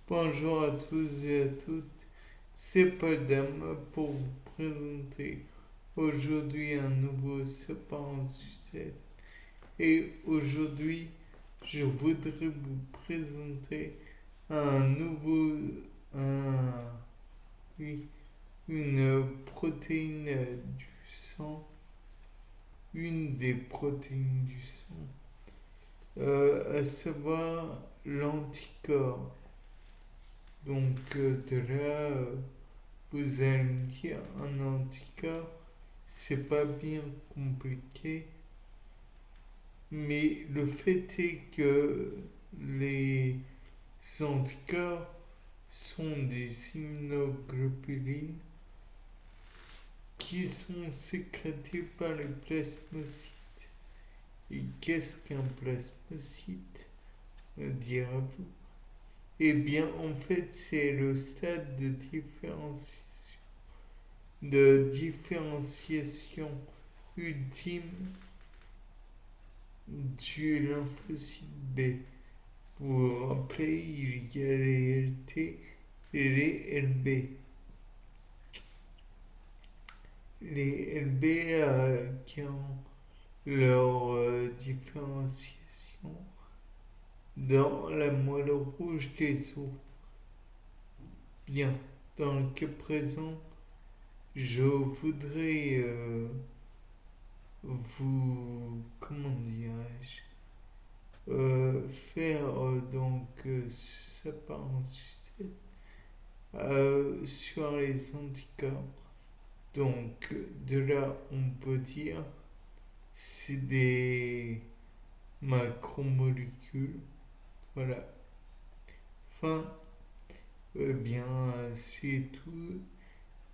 Bonjour à tous et à toutes, c'est Paul Dame pour vous présenter aujourd'hui un nouveau Sapin Sucette. Et aujourd'hui, je voudrais vous présenter un nouveau, un, oui, une protéine du sang, une des protéines du sang, à savoir l'anticorps. Donc de là, vous allez me dire, un anticorps, c'est pas bien compliqué, mais le fait est que les anticorps sont des immunoglobulines qui sont sécrétées par les plasmocytes. Et qu'est-ce qu'un plasmocyte, me direz-vous? Eh bien, en fait, c'est le stade de différenciation ultime du lymphocyte B. Vous vous rappelez, il y a les LT et les LB. Les LB qui ont leur différenciation dans la moelle rouge des os. Bien, dans le cas présent, je voudrais comment dirais-je, faire donc ça part en sucette sur les anticorps. Donc de là, on peut dire c'est des macromolécules. Voilà. Fin, bien, c'est tout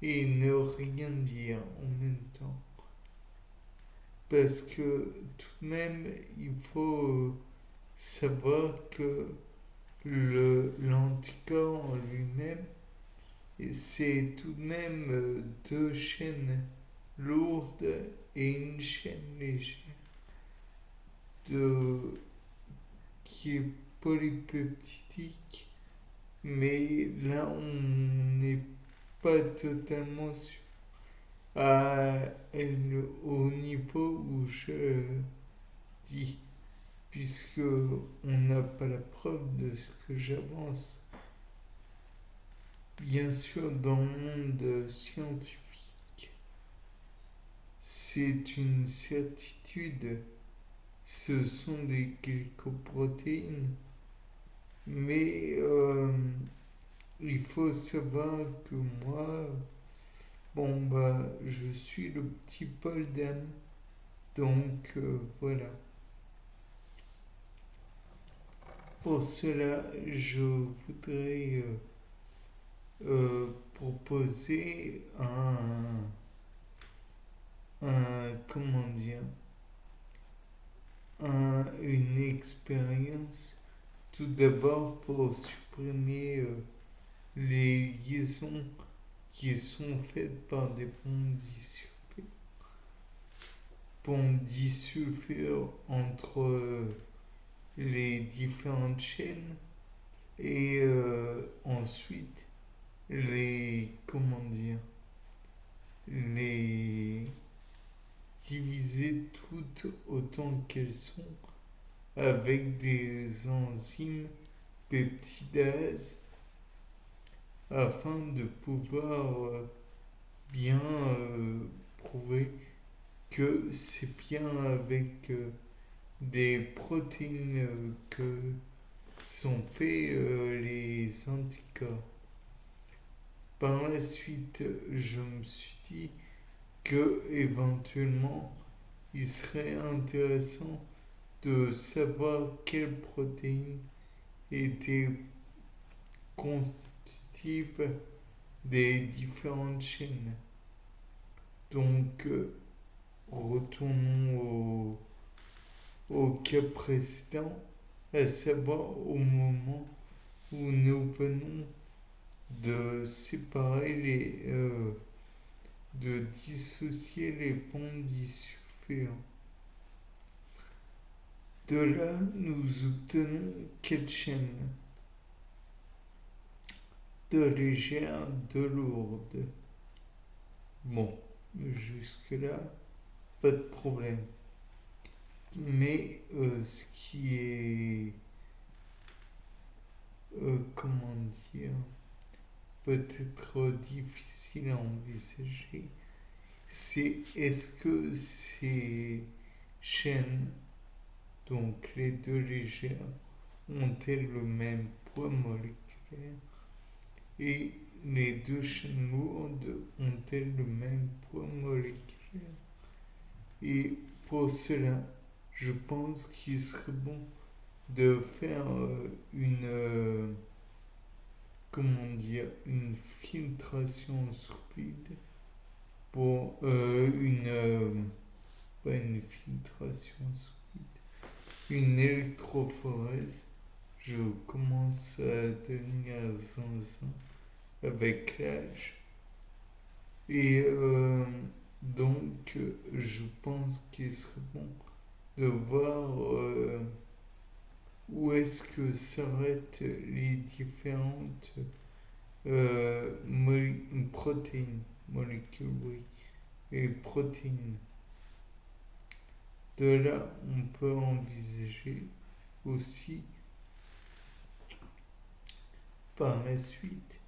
et ne rien dire en même temps. Parce que tout de même, il faut savoir que l'anticorps en lui-même, c'est tout de même deux chaînes lourdes et une chaîne légère de, qui est polypeptidique, mais là on n'est pas totalement sûr au niveau où je dis, puisque on n'a pas la preuve de ce que j'avance. Bien sûr, dans le monde scientifique, c'est une certitude. Ce sont des glycoprotéines, mais il faut savoir que moi, bon bah, je suis le petit Paul Dame, donc voilà. Pour cela, je voudrais proposer comment dire, une expérience tout d'abord pour supprimer les liaisons qui sont faites par des bondes disulfures entre les différentes chaînes et ensuite les diviser toutes autant qu'elles sont avec des enzymes peptidases afin de pouvoir bien prouver que c'est bien avec des protéines que sont faits les anticorps. Par la suite, je me suis dit que éventuellement il serait intéressant de savoir quelles protéines étaient constitutives des différentes chaînes. Donc, retournons au cas précédent, à savoir au moment où nous venons de séparer de dissocier les ponts disulfures. De là, nous obtenons quelle chaîne? de légère, de lourde. Bon, jusque-là, pas de problème. Mais ce qui est, comment dire, peut-être difficile à envisager, c'est est-ce que ces chaînes, donc les deux légères, ont-elles le même poids moléculaire et les deux chaînes lourdes ont-elles le même poids moléculaire? Et pour cela, je pense qu'il serait bon de faire comment dire, une filtration sous vide pour pas une filtration sous vide, une électrophorèse. Je commence à devenir zinzin avec l'âge. Et donc, je pense qu'il serait bon de voir où est-ce que s'arrêtent les différentes protéines, molécules, oui, et protéines. De là, on peut envisager aussi par la suite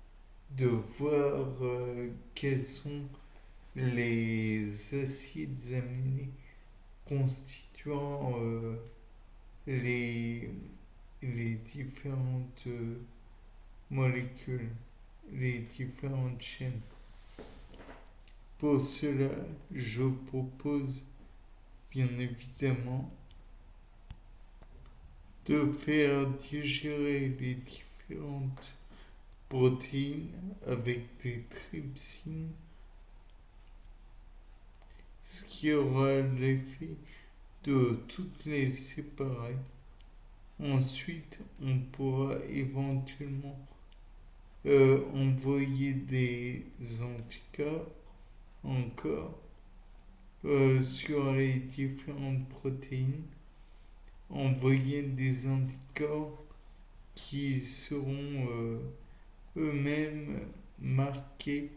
de voir quels sont les acides aminés constituant les, les différentes molécules, les différentes chaînes. Pour cela, je propose bien évidemment de faire digérer les différentes protéines avec des trypsines, ce qui aura l'effet de toutes les séparer. Ensuite, on pourra éventuellement envoyer des anticorps encore sur les différentes protéines, envoyer des anticorps qui seront eux-mêmes marqués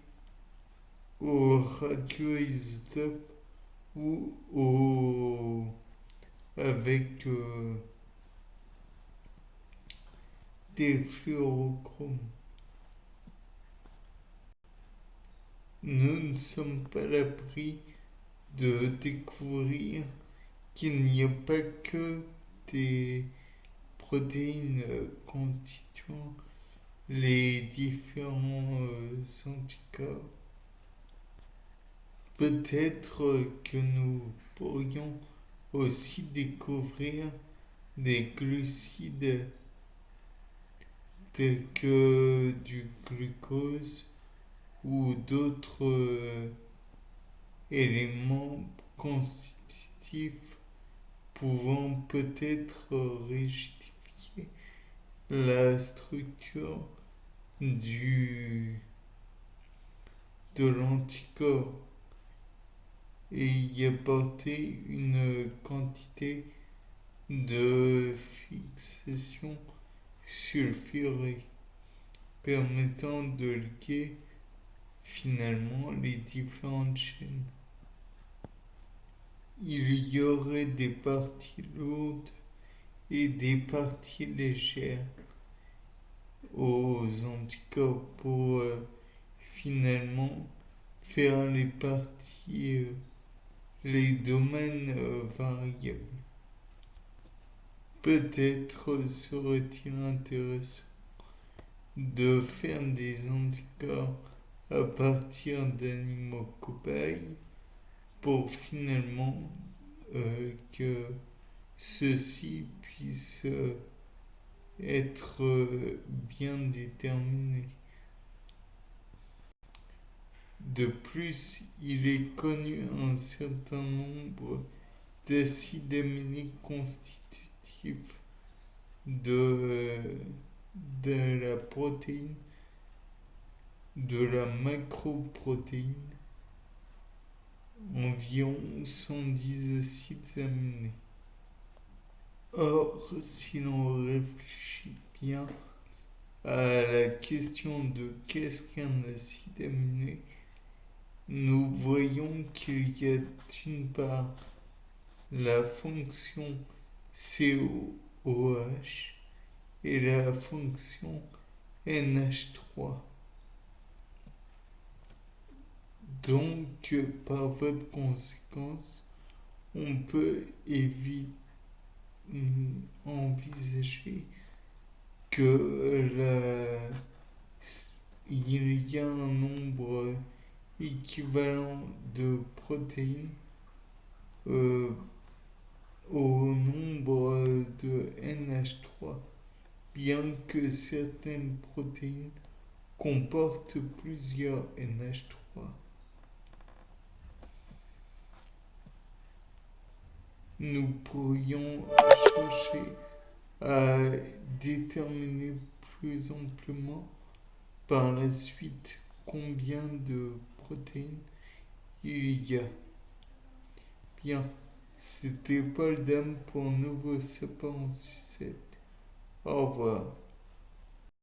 au radioisotope ou avec des fluorochromes. Nous ne sommes pas à l'abri de découvrir qu'il n'y a pas que des protéines constituant les différents anticorps. Peut-être que nous pourrions aussi découvrir des glucides tels que du glucose ou d'autres éléments constitutifs pouvant peut-être rigidifier la structure de l'anticorps et y apporter une quantité de fixation sulfurée permettant de lier finalement les différentes chaînes. Il y aurait des parties lourdes et des parties légères aux anticorps pour finalement faire les parties, les domaines variables. Peut-être serait-il intéressant de faire des anticorps à partir d'animaux cobayes pour finalement que ceux-ci puissent être bien déterminés. De plus, il est connu un certain nombre d'acides aminés constitutifs de, de la protéine, de la macroprotéine, environ 110 acides aminés. Or, si l'on réfléchit bien à la question de qu'est-ce qu'un acide aminé, nous voyons qu'il y a d'une part la fonction COOH et la fonction NH3. Donc, par voie de conséquence, on peut envisager que il y a un nombre équivalent de protéines euh, au nombre de NH3, bien que certaines protéines comportent plusieurs NH3. Nous pourrions chercher à déterminer plus amplement par la suite combien de protéines il y a. Bien, c'était Paul Dame pour Nouveau Sapin en Sucette. Au revoir.